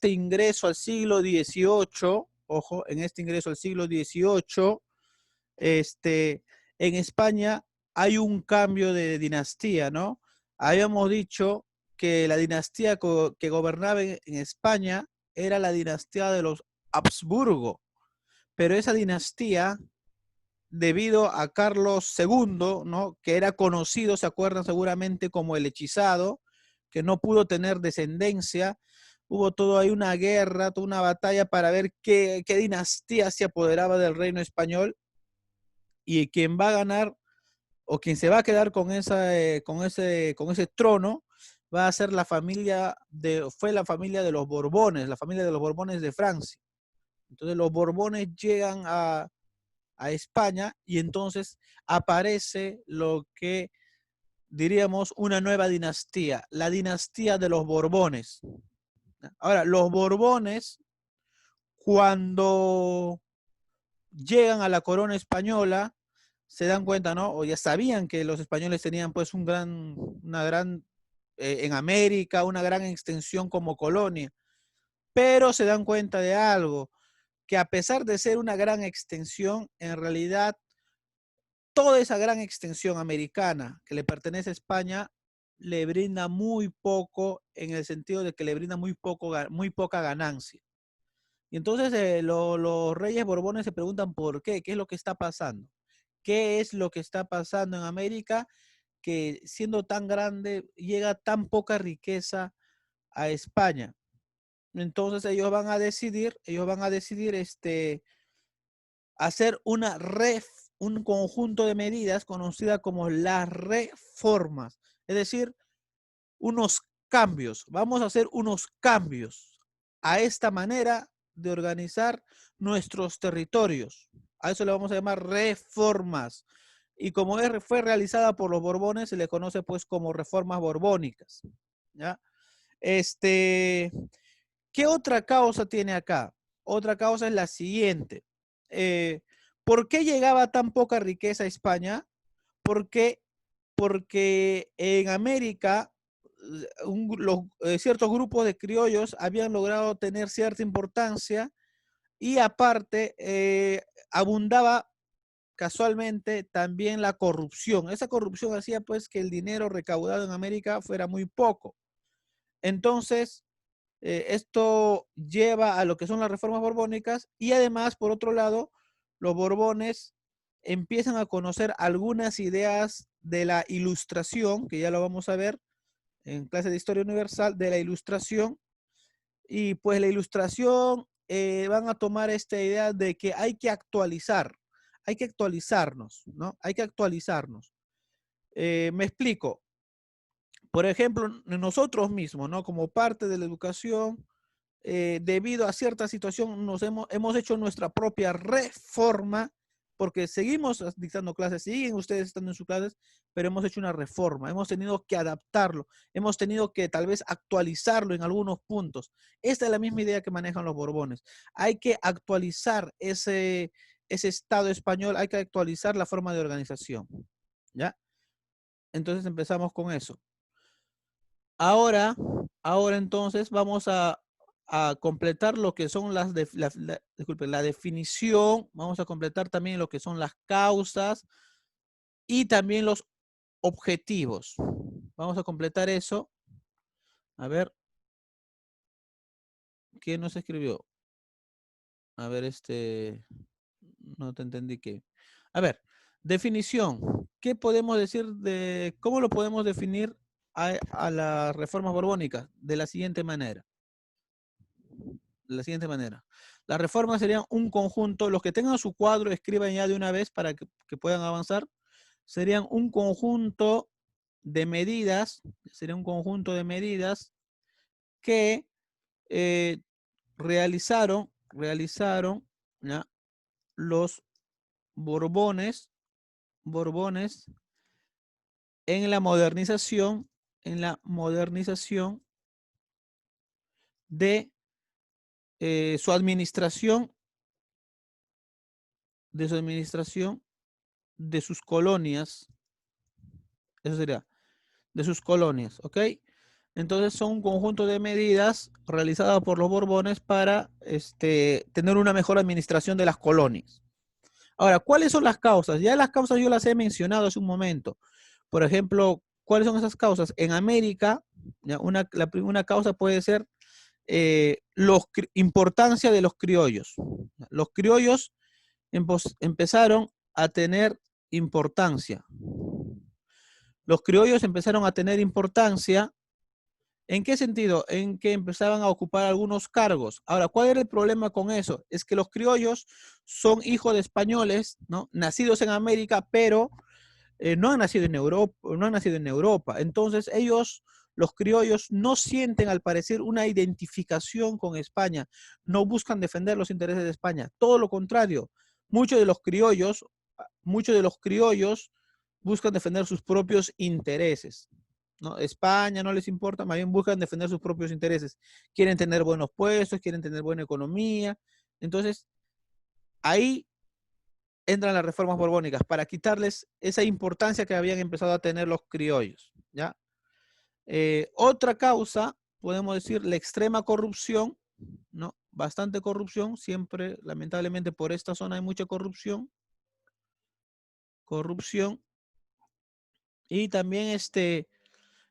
este ingreso al siglo XVIII, ojo, en este ingreso al siglo XVIII, en España hay un cambio de dinastía, ¿no? Habíamos dicho que la dinastía que gobernaba en España era la dinastía de los Habsburgo, pero esa dinastía, debido a Carlos II, ¿no? Que era conocido, se acuerdan seguramente, como el hechizado, que no pudo tener descendencia, hubo todo ahí una guerra, toda una batalla para ver qué dinastía se apoderaba del reino español, y quien va a ganar o quien se va a quedar con ese trono va a ser fue la familia de los Borbones, la familia de los Borbones de Francia. Entonces los Borbones llegan a España y entonces aparece lo que diríamos una nueva dinastía, la dinastía de los Borbones. Ahora, los Borbones, cuando llegan a la corona española, se dan cuenta, ¿no? O ya sabían que los españoles tenían pues una gran, en América, una gran extensión como colonia, pero se dan cuenta de algo, que a pesar de ser una gran extensión, en realidad toda esa gran extensión americana que le pertenece a España le brinda muy poco, en el sentido de que le brinda muy poca ganancia. Y entonces los reyes Borbones se preguntan por qué es lo que está pasando. ¿Qué es lo que está pasando en América que siendo tan grande llega tan poca riqueza a España? Entonces ellos van a decidir hacer un conjunto de medidas conocida como las reformas, es decir, unos cambios. Vamos a hacer unos cambios a esta manera de organizar nuestros territorios. A eso le vamos a llamar reformas. Y como fue realizada por los Borbones, se le conoce pues como reformas borbónicas. ¿Ya? ¿Qué otra causa tiene acá? Otra causa es la siguiente. Eh, ¿Por qué llegaba tan poca riqueza a España? Porque, porque en América ciertos grupos de criollos habían logrado tener cierta importancia y aparte abundaba casualmente también la corrupción. Esa corrupción hacía pues que el dinero recaudado en América fuera muy poco. Entonces, esto lleva a lo que son las reformas borbónicas y además, por otro lado, los Borbones empiezan a conocer algunas ideas de la ilustración, que ya lo vamos a ver en clase de historia universal, de la ilustración, y pues la ilustración van a tomar esta idea de que hay que actualizarnos, ¿no? Hay que actualizarnos. Me explico. Por ejemplo, nosotros mismos, ¿no? Como parte de la educación, debido a cierta situación, hemos hecho nuestra propia reforma, porque seguimos dictando clases, siguen ustedes estando en sus clases, pero hemos hecho una reforma, hemos tenido que adaptarlo, hemos tenido que tal vez actualizarlo en algunos puntos. Esta es la misma idea que manejan los Borbones. Hay que actualizar ese Estado español, hay que actualizar la forma de organización. ¿Ya? Entonces empezamos con eso. Ahora, ahora entonces vamos a completar lo que son disculpe, la definición, vamos a completar también lo que son las causas y también los objetivos. Vamos a completar eso. A ver, ¿quién nos escribió? A ver, no te entendí qué. A ver, definición. ¿Qué podemos decir cómo lo podemos definir a las reformas borbónicas? De la siguiente manera. De la siguiente manera. Las reformas serían un conjunto, los que tengan su cuadro, escriban ya de una vez para que puedan avanzar, serían un conjunto de medidas, que eh, realizaron ¿ya? Los Borbones, Borbones en la modernización de su administración, de su administración de sus colonias, eso sería, de sus colonias, ¿ok? Entonces son un conjunto de medidas realizadas por los Borbones para tener una mejor administración de las colonias. Ahora, ¿cuáles son las causas? Ya las causas yo las he mencionado hace un momento. Por ejemplo, ¿cuáles son esas causas? En América, ya una causa puede ser importancia de los criollos. Los criollos empezaron a tener importancia. Los criollos empezaron a tener importancia. ¿En qué sentido? En que empezaban a ocupar algunos cargos. Ahora, ¿cuál era el problema con eso? Es que los criollos son hijos de españoles, ¿no? Nacidos en América, pero no han nacido en Europa, no han nacido en Europa. Entonces, ellos, los criollos, no sienten, al parecer, una identificación con España. No buscan defender los intereses de España. Todo lo contrario. Muchos de los criollos, muchos de los criollos buscan defender sus propios intereses. ¿No? España no les importa, más bien buscan defender sus propios intereses. Quieren tener buenos puestos, quieren tener buena economía. Entonces, ahí entran las reformas borbónicas para quitarles esa importancia que habían empezado a tener los criollos. ¿Ya? Otra causa, podemos decir, la extrema corrupción, ¿no? Bastante corrupción, siempre, lamentablemente, por esta zona hay mucha corrupción. Corrupción. Y también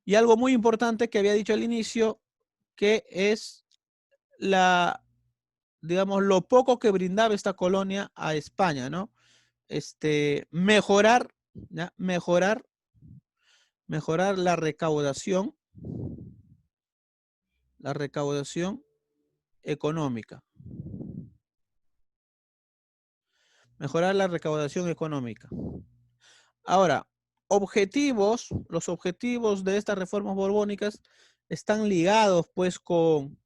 y algo muy importante que había dicho al inicio, que es digamos, lo poco que brindaba esta colonia a España, ¿no? Mejorar, ¿ya? Mejorar la recaudación económica. Mejorar la recaudación económica. Ahora, los objetivos de estas reformas borbónicas están ligados pues con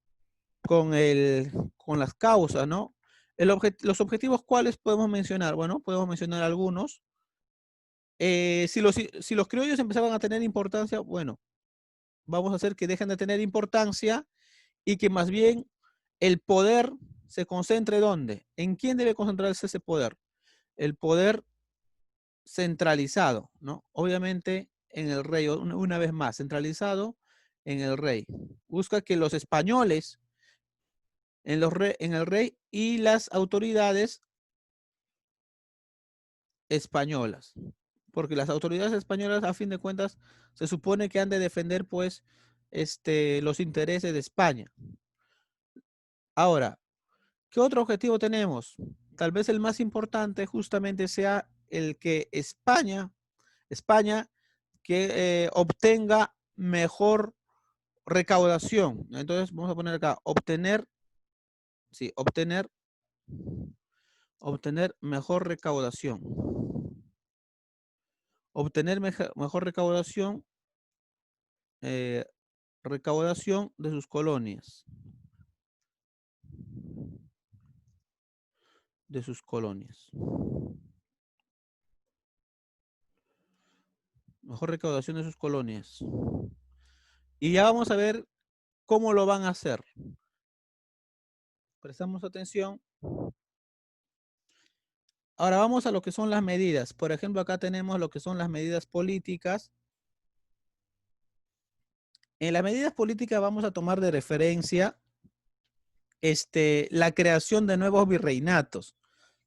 las causas, ¿no? Los objetivos, ¿cuáles podemos mencionar? Bueno, podemos mencionar algunos. Si los criollos empezaban a tener importancia, bueno, vamos a hacer que dejen de tener importancia y que más bien el poder se concentre ¿dónde? ¿En quién debe concentrarse ese poder? El poder centralizado, ¿no? Obviamente en el rey, una vez más, centralizado en el rey. Busca que los españoles en el rey y las autoridades españolas. Porque las autoridades españolas, a fin de cuentas, se supone que han de defender, pues, los intereses de España. Ahora, ¿qué otro objetivo tenemos? Tal vez el más importante justamente sea el que España que obtenga mejor recaudación. Entonces, vamos a poner acá, sí, obtener mejor recaudación. Obtener mejor eh, recaudación de sus colonias. De sus colonias. Mejor recaudación de sus colonias. Y ya vamos a ver cómo lo van a hacer. Prestamos atención. Ahora vamos a lo que son las medidas. Por ejemplo, acá tenemos lo que son las medidas políticas. En las medidas políticas vamos a tomar de referencia la creación de nuevos virreinatos,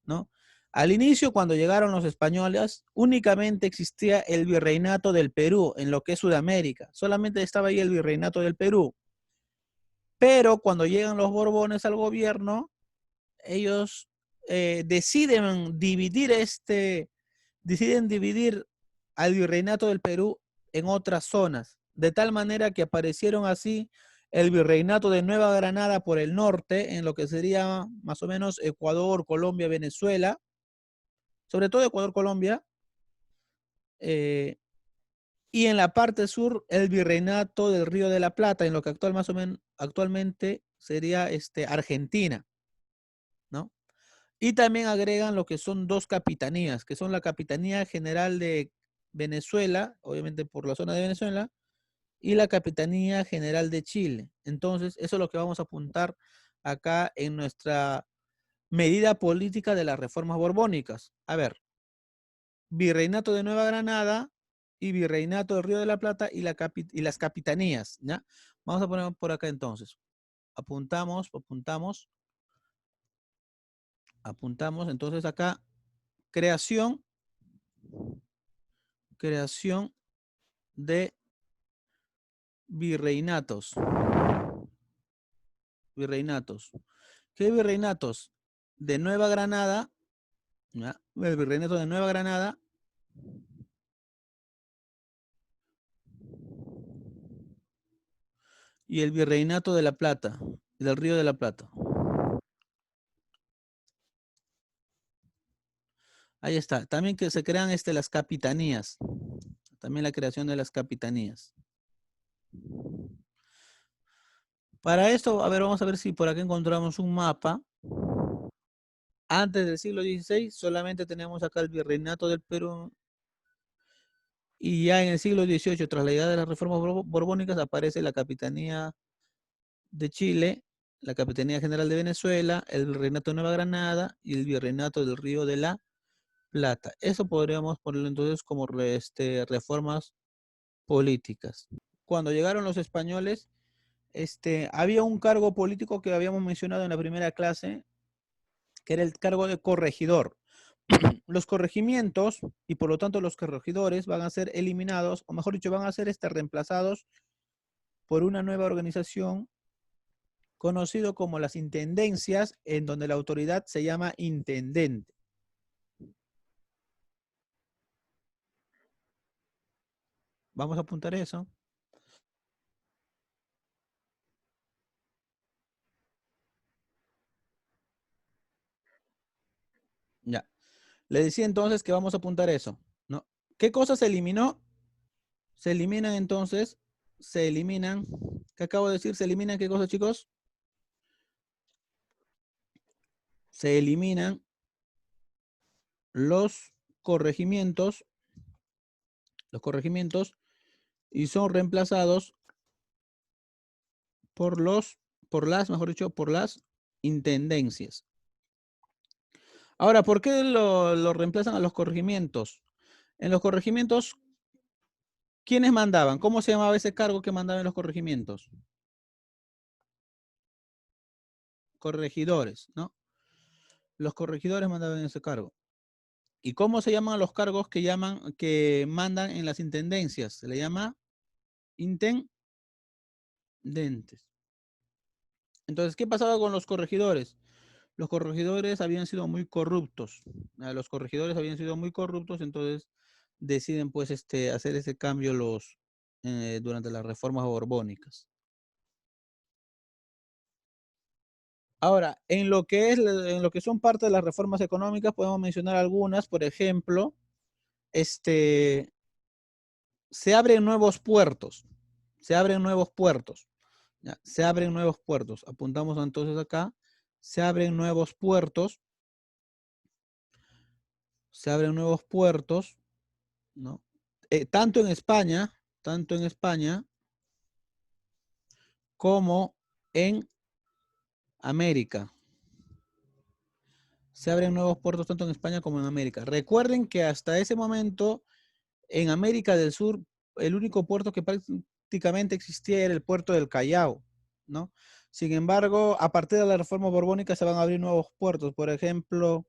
¿no? Al inicio, cuando llegaron los españoles, únicamente existía el virreinato del Perú, en lo que es Sudamérica. Solamente estaba ahí el virreinato del Perú. Pero cuando llegan los Borbones al gobierno, ellos deciden dividir al virreinato del Perú en otras zonas, de tal manera que aparecieron así el virreinato de Nueva Granada por el norte, en lo que sería más o menos Ecuador, Colombia, Venezuela, sobre todo Ecuador, Colombia, y en la parte sur el virreinato del Río de la Plata, en lo que actualmente sería Argentina, ¿no? Y también agregan lo que son dos capitanías, que son la Capitanía General de Venezuela, obviamente por la zona de Venezuela, y la Capitanía General de Chile. Entonces, eso es lo que vamos a apuntar acá en nuestra medida política de las reformas borbónicas. A ver, Virreinato de Nueva Granada y Virreinato del Río de la Plata y las capitanías, ¿ya? Vamos a poner por acá entonces. Apuntamos. Entonces acá, creación de virreinatos. Virreinatos. ¿Qué virreinatos? De Nueva Granada, ¿ya? El virreinato de Nueva Granada y el virreinato de La Plata, del Río de la Plata. Ahí está. También que se crean las capitanías. También la creación de las capitanías. Para esto, a ver, vamos a ver si por acá encontramos un mapa. Antes del siglo XVI solamente tenemos acá el virreinato del Perú y ya en el siglo XVIII, tras la llegada de las reformas borbónicas, aparece la Capitanía de Chile, la Capitanía General de Venezuela, el Virreinato de Nueva Granada y el Virreinato del Río de la Plata. Eso podríamos ponerlo entonces como reformas políticas. Cuando llegaron los españoles, había un cargo político que habíamos mencionado en la primera clase, que era el cargo de corregidor. Los corregimientos y por lo tanto los corregidores van a ser eliminados, o mejor dicho, van a ser reemplazados por una nueva organización conocido como las intendencias, en donde la autoridad se llama intendente. Vamos a apuntar eso. Ya. Le decía entonces que vamos a apuntar eso, ¿no? ¿Qué cosa se eliminó? Se eliminan entonces, ¿qué acabo de decir? ¿Se eliminan qué cosas, chicos? Se eliminan los corregimientos, y son reemplazados por las intendencias. Ahora, ¿por qué lo reemplazan a los corregimientos? En los corregimientos, ¿quiénes mandaban? ¿Cómo se llamaba ese cargo que mandaba en los corregimientos? Corregidores, ¿no? Los corregidores mandaban ese cargo. ¿Y cómo se llaman los cargos que mandan en las intendencias? Se le llama intendentes. Entonces, ¿qué pasaba con los corregidores? Los corregidores habían sido muy corruptos. Los corregidores habían sido muy corruptos, entonces deciden pues hacer ese cambio durante las reformas borbónicas. Ahora, en lo que son parte de las reformas económicas, podemos mencionar algunas, por ejemplo, se abren nuevos puertos, se abren nuevos puertos, ¿ya? Se abren nuevos puertos. Apuntamos entonces acá, se abren nuevos puertos, se abren nuevos puertos, ¿no? Tanto en España como en América. Se abren nuevos puertos tanto en España como en América. Recuerden que hasta ese momento en América del Sur el único puerto que prácticamente existía era el puerto del Callao, ¿no? Sin embargo, a partir de la reforma borbónica se van a abrir nuevos puertos. Por ejemplo,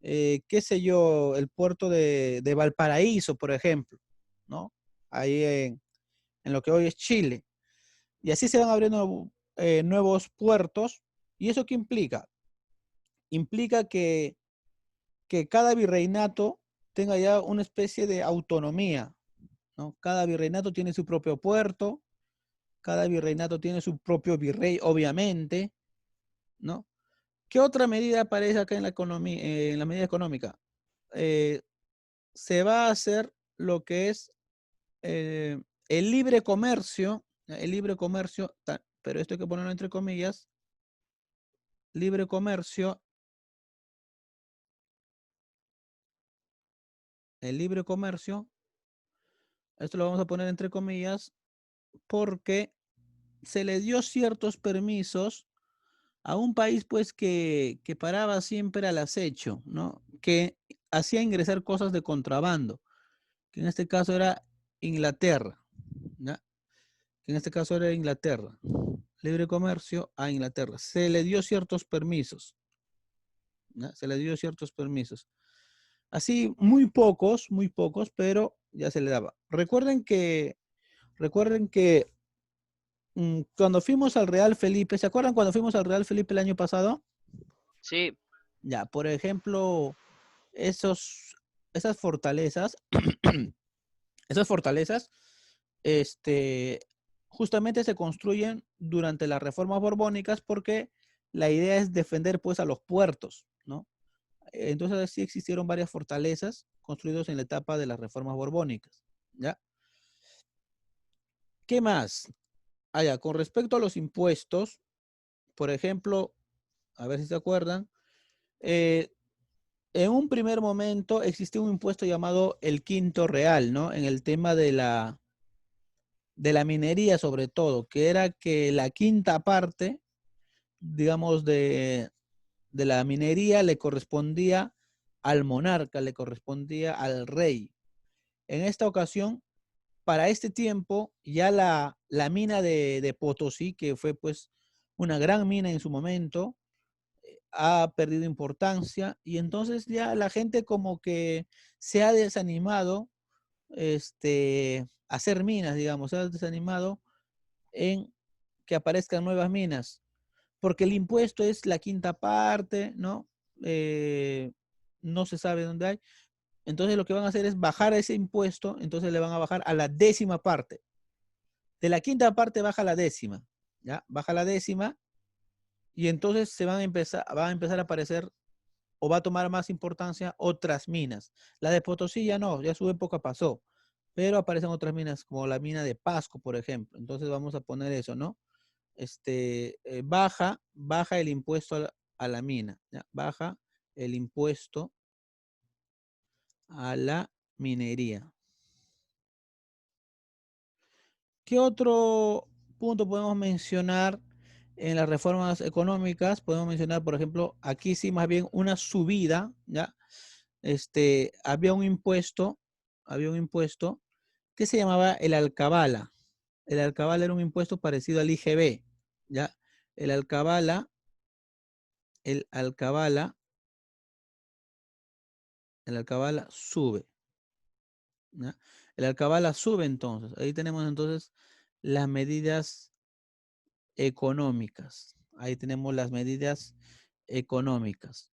qué sé yo, el puerto de Valparaíso, por ejemplo, ¿no? Ahí en lo que hoy es Chile. Y así se van abriendo nuevos puertos. ¿Y eso qué implica? Implica que cada virreinato tenga ya una especie de autonomía, ¿no? Cada virreinato tiene su propio puerto, cada virreinato tiene su propio virrey, obviamente, ¿no? ¿Qué otra medida aparece acá en la economía, en la medida económica? Eh, Se va a hacer lo que es eh, el libre comercio, pero esto hay que ponerlo entre comillas, libre comercio, el libre comercio, esto lo vamos a poner entre comillas, porque se le dio ciertos permisos a un país pues que paraba siempre al acecho, ¿no? Que hacía ingresar cosas de contrabando, que en este caso era Inglaterra, ¿ya? En este caso era Inglaterra. Libre comercio a Inglaterra. Se le dio ciertos permisos, ¿ya? Se le dio ciertos permisos. Así, muy pocos, pero ya se le daba. Recuerden que cuando fuimos al Real Felipe, ¿se acuerdan cuando fuimos al Real Felipe el año pasado? Sí, Ya, por ejemplo, esos, esas fortalezas, esas fortalezas, este, justamente se construyen durante las reformas borbónicas porque la idea es defender pues a los puertos, ¿no? Entonces sí existieron varias fortalezas construidas en la etapa de las reformas borbónicas, ¿ya? ¿Qué más? Allá, con respecto a los impuestos, por ejemplo, a ver si se acuerdan, eh, en un primer momento existía un impuesto llamado el quinto real, ¿no? En el tema de la minería sobre todo, que era que la quinta parte, digamos, de la minería le correspondía al monarca, le correspondía al rey. En esta ocasión, para este tiempo, ya la mina de Potosí, que fue pues una gran mina en su momento, ha perdido importancia y entonces ya la gente como que se ha desanimado a hacer minas, digamos, se ha desanimado en que aparezcan nuevas minas, porque el impuesto es la quinta parte, ¿no? No se sabe dónde hay. Entonces lo que van a hacer es bajar ese impuesto, entonces le van a bajar a la décima parte. De la quinta parte baja la décima, ¿ya? Baja la décima y entonces va a empezar a aparecer o va a tomar más importancia otras minas. La de Potosí ya no, ya su época pasó, pero aparecen otras minas como la mina de Pasco, por ejemplo. Entonces vamos a poner eso, ¿no? Baja el impuesto a la mina, ¿ya? Baja el impuesto a la minería. ¿Qué otro punto podemos mencionar en las reformas económicas? Podemos mencionar, por ejemplo, aquí sí más bien una subida, ¿ya? Había un impuesto que se llamaba el alcabala. El alcabala era un impuesto parecido al IGB, ¿ya? El alcabala, el alcabala, el alcabala sube, ¿ya? El alcabala sube entonces. Ahí tenemos entonces las medidas económicas. Ahí tenemos las medidas económicas.